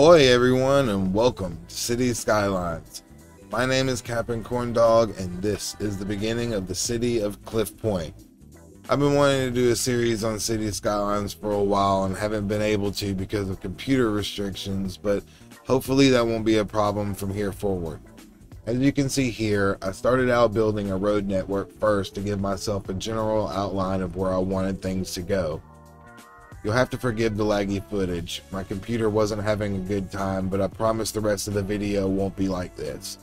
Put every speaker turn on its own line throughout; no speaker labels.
Ahoy everyone, and welcome to City Skylines. My name is Captain Corndog, and this is the beginning of the city of Cliffpointe. I've been wanting to do a series on City Skylines for a while and haven't been able to because of computer restrictions, but hopefully that won't be a problem from here forward. As you can see here, I started out building a road network first to give myself a general outline of where I wanted things to go. You'll have to forgive the laggy footage. My computer wasn't having a good time, but I promise the rest of the video won't be like this.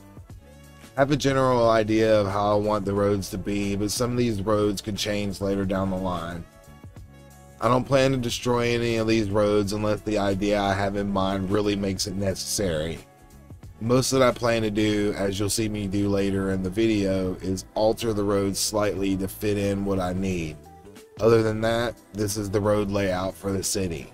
I have a general idea of how I want the roads to be, but some of these roads could change later down the line. I don't plan to destroy any of these roads unless the idea I have in mind really makes it necessary. Most that I plan to do, as you'll see me do later in the video, is alter the roads slightly to fit in what I need. Other than that, this is the road layout for the city.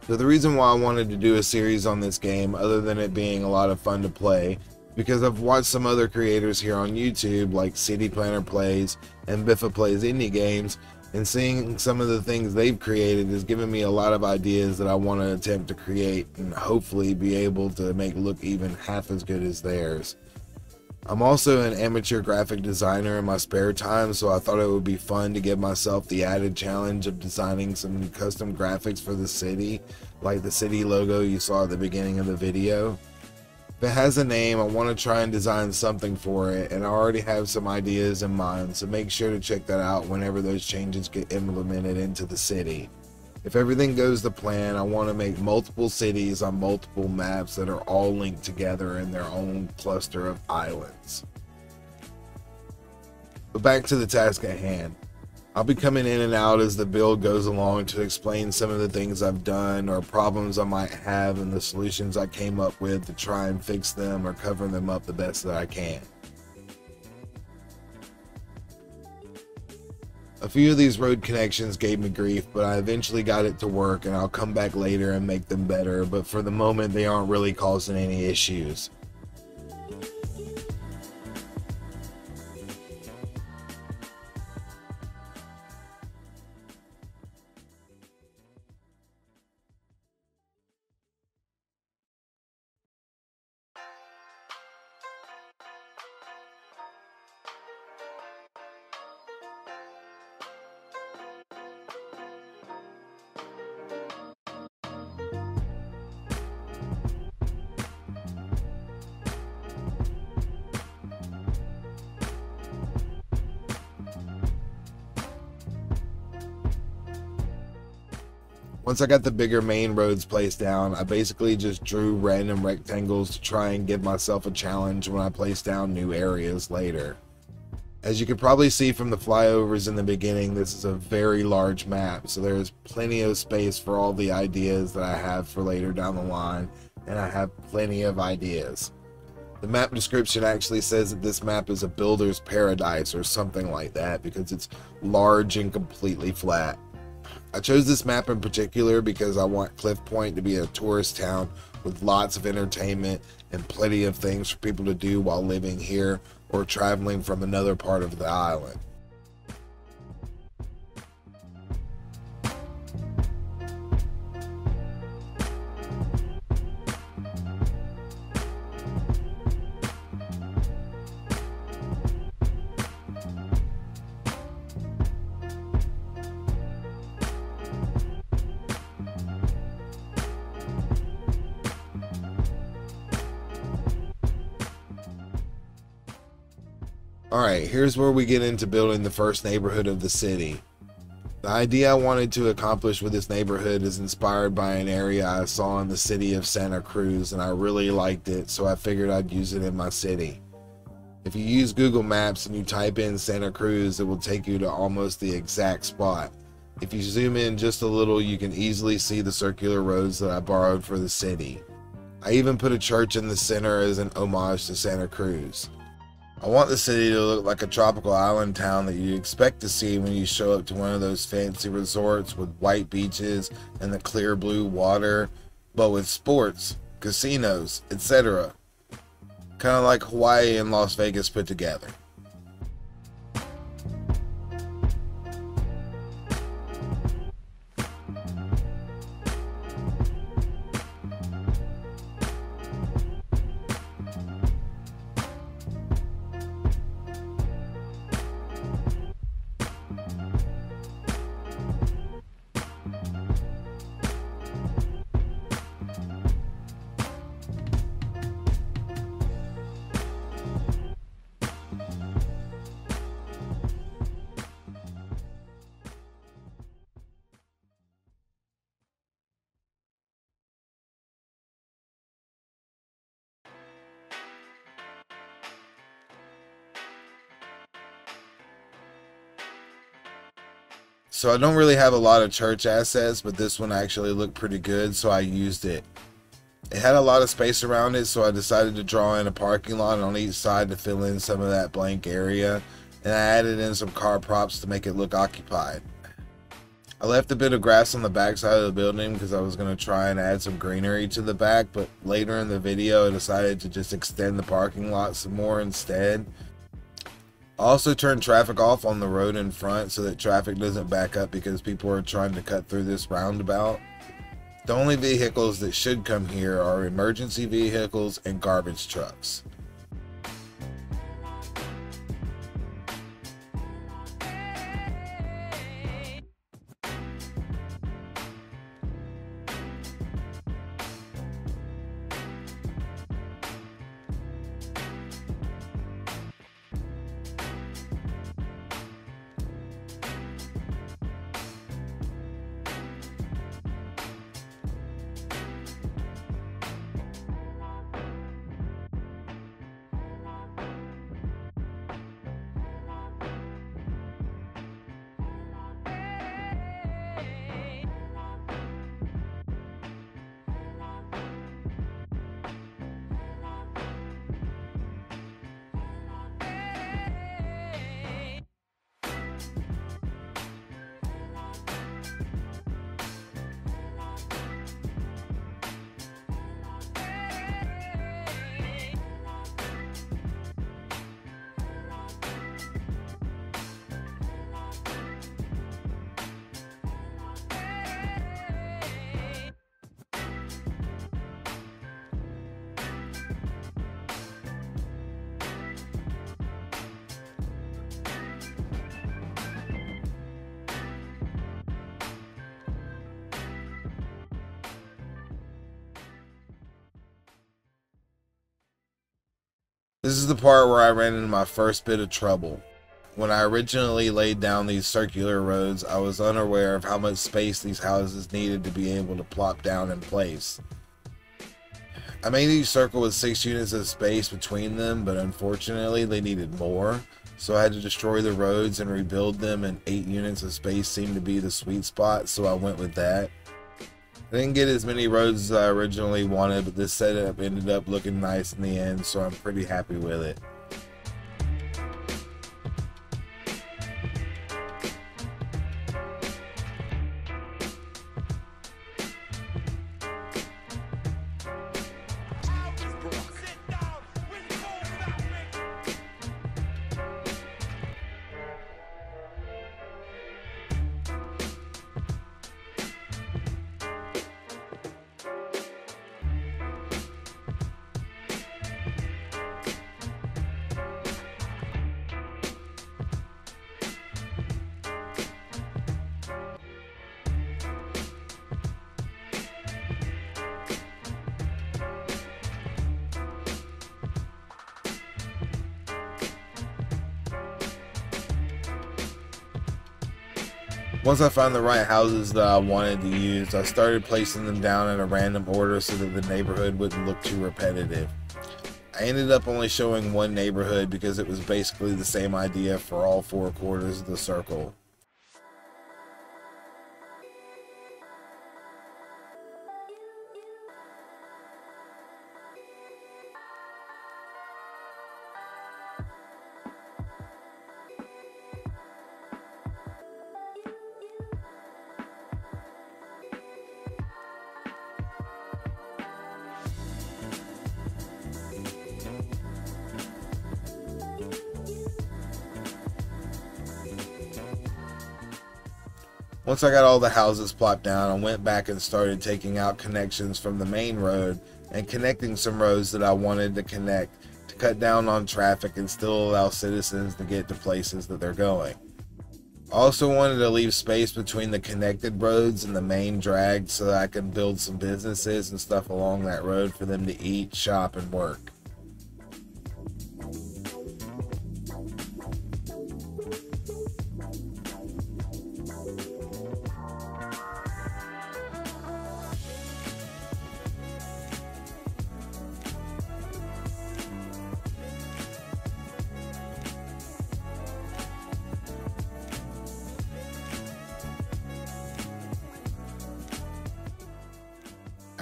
So the reason why I wanted to do a series on this game, other than it being a lot of fun to play, because I've watched some other creators here on YouTube like City Planner Plays and Biffa Plays Indie Games, and seeing some of the things they've created has given me a lot of ideas that I want to attempt to create and hopefully be able to make look even half as good as theirs. I'm also an amateur graphic designer in my spare time, so I thought it would be fun to give myself the added challenge of designing some custom graphics for the city, like the city logo you saw at the beginning of the video. If it has a name, I want to try and design something for it, and I already have some ideas in mind, so make sure to check that out whenever those changes get implemented into the city. If everything goes to plan, I want to make multiple cities on multiple maps that are all linked together in their own cluster of islands. But back to the task at hand. I'll be coming in and out as the build goes along to explain some of the things I've done or problems I might have and the solutions I came up with to try and fix them or cover them up the best that I can. A few of these road connections gave me grief, but I eventually got it to work, and I'll come back later and make them better, but for the moment they aren't really causing any issues. Once I got the bigger main roads placed down, I basically just drew random rectangles to try and give myself a challenge when I place down new areas later. As you can probably see from the flyovers in the beginning, this is a very large map, so there's plenty of space for all the ideas that I have for later down the line, and I have plenty of ideas. The map description actually says that this map is a builder's paradise or something like that because it's large and completely flat. I chose this map in particular because I want Cliffpointe to be a tourist town with lots of entertainment and plenty of things for people to do while living here or traveling from another part of the island. Alright, here's where we get into building the first neighborhood of the city. The idea I wanted to accomplish with this neighborhood is inspired by an area I saw in the city of Santa Cruz, and I really liked it, so I figured I'd use it in my city. If you use Google Maps and you type in Santa Cruz, it will take you to almost the exact spot. If you zoom in just a little, you can easily see the circular roads that I borrowed for the city. I even put a church in the center as an homage to Santa Cruz. I want the city to look like a tropical island town that you expect to see when you show up to one of those fancy resorts with white beaches and the clear blue water, but with sports, casinos, etc. Kind of like Hawaii and Las Vegas put together. So I don't really have a lot of church assets, but this one actually looked pretty good, so I used it. It had a lot of space around it, so I decided to draw in a parking lot on each side to fill in some of that blank area, and I added in some car props to make it look occupied. I left a bit of grass on the back side of the building because I was going to try and add some greenery to the back, but later in the video I decided to just extend the parking lot some more instead. I also turned traffic off on the road in front so that traffic doesn't back up because people are trying to cut through this roundabout. The only vehicles that should come here are emergency vehicles and garbage trucks. This is the part where I ran into my first bit of trouble. When I originally laid down these circular roads, I was unaware of how much space these houses needed to be able to plop down in place. I made each circle with 6 units of space between them, but unfortunately they needed more, so I had to destroy the roads and rebuild them, and 8 units of space seemed to be the sweet spot, so I went with that. I didn't get as many roads as I originally wanted, but this setup ended up looking nice in the end, so I'm pretty happy with it. Once I found the right houses that I wanted to use, I started placing them down in a random order so that the neighborhood wouldn't look too repetitive. I ended up only showing one neighborhood because it was basically the same idea for all 4 quarters of the circle. Once I got all the houses plopped down, I went back and started taking out connections from the main road and connecting some roads that I wanted to connect to cut down on traffic and still allow citizens to get to places that they're going. I also wanted to leave space between the connected roads and the main drag so that I can build some businesses and stuff along that road for them to eat, shop, and work.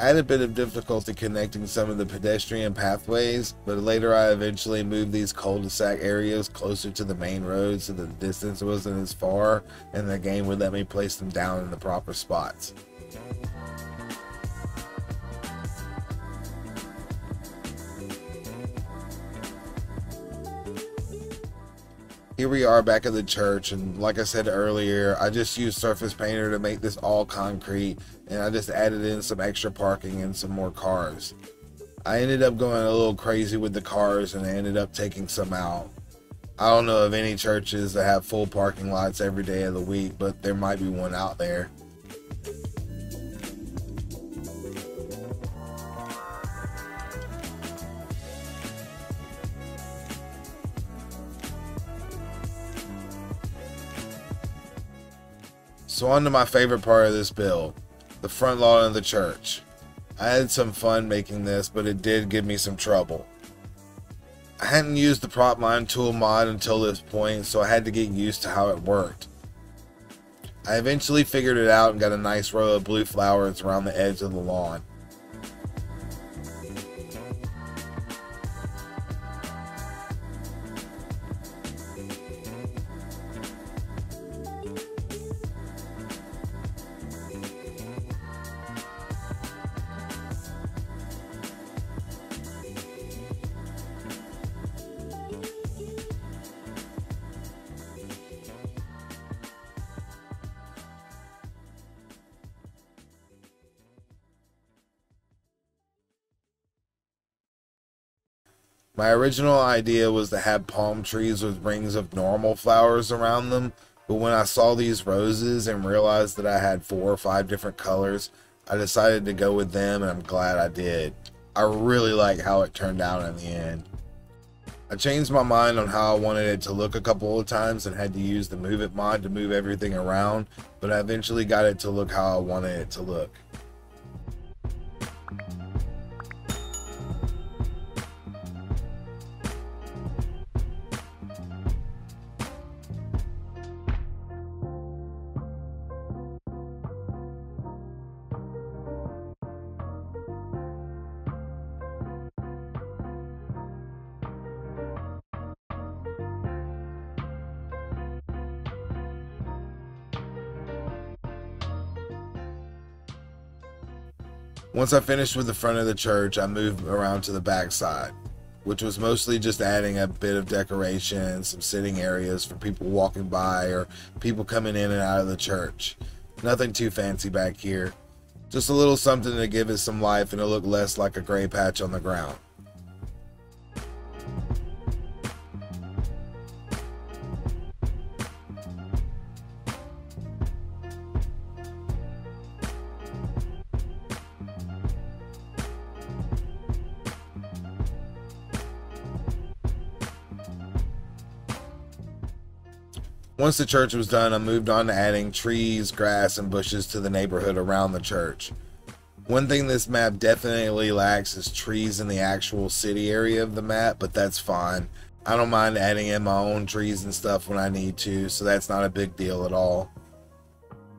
I had a bit of difficulty connecting some of the pedestrian pathways, but later I eventually moved these cul-de-sac areas closer to the main road so that the distance wasn't as far and the game would let me place them down in the proper spots. Here we are back at the church, and like I said earlier, I just used surface painter to make this all concrete, and I just added in some extra parking and some more cars. I ended up going a little crazy with the cars, and I ended up taking some out. I don't know of any churches that have full parking lots every day of the week, but there might be one out there. So on to my favorite part of this build, the front lawn of the church. I had some fun making this, but it did give me some trouble. I hadn't used the prop line tool mod until this point, so I had to get used to how it worked. I eventually figured it out and got a nice row of blue flowers around the edge of the lawn. My original idea was to have palm trees with rings of normal flowers around them, but when I saw these roses and realized that I had 4 or 5 different colors, I decided to go with them, and I'm glad I did. I really like how it turned out in the end. I changed my mind on how I wanted it to look a couple of times and had to use the Move It mod to move everything around, but I eventually got it to look how I wanted it to look. Once I finished with the front of the church, I moved around to the back side, which was mostly just adding a bit of decoration and some sitting areas for people walking by or people coming in and out of the church. Nothing too fancy back here, just a little something to give it some life and to look less like a gray patch on the ground. Once the church was done, I moved on to adding trees, grass, and bushes to the neighborhood around the church. One thing this map definitely lacks is trees in the actual city area of the map, but that's fine. I don't mind adding in my own trees and stuff when I need to, so that's not a big deal at all.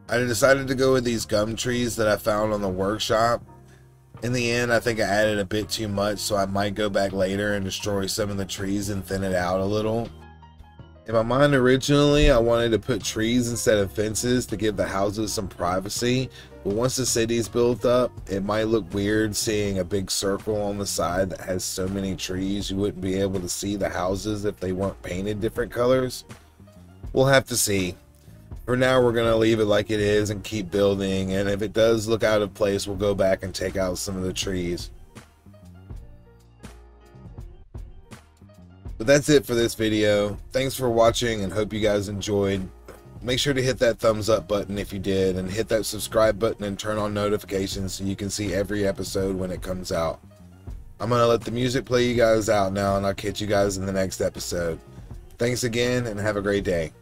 I decided to go with these gum trees that I found on the workshop. In the end, I think I added a bit too much, so I might go back later and destroy some of the trees and thin it out a little. In my mind originally, I wanted to put trees instead of fences to give the houses some privacy, but once the city's built up, it might look weird seeing a big circle on the side that has so many trees you wouldn't be able to see the houses if they weren't painted different colors. We'll have to see. For now, we're going to leave it like it is and keep building, and if it does look out of place, we'll go back and take out some of the trees. But that's it for this video. Thanks for watching and hope you guys enjoyed. Make sure to hit that thumbs up button if you did, and hit that subscribe button and turn on notifications so you can see every episode when it comes out. I'm going to let the music play you guys out now, and I'll catch you guys in the next episode. Thanks again and have a great day.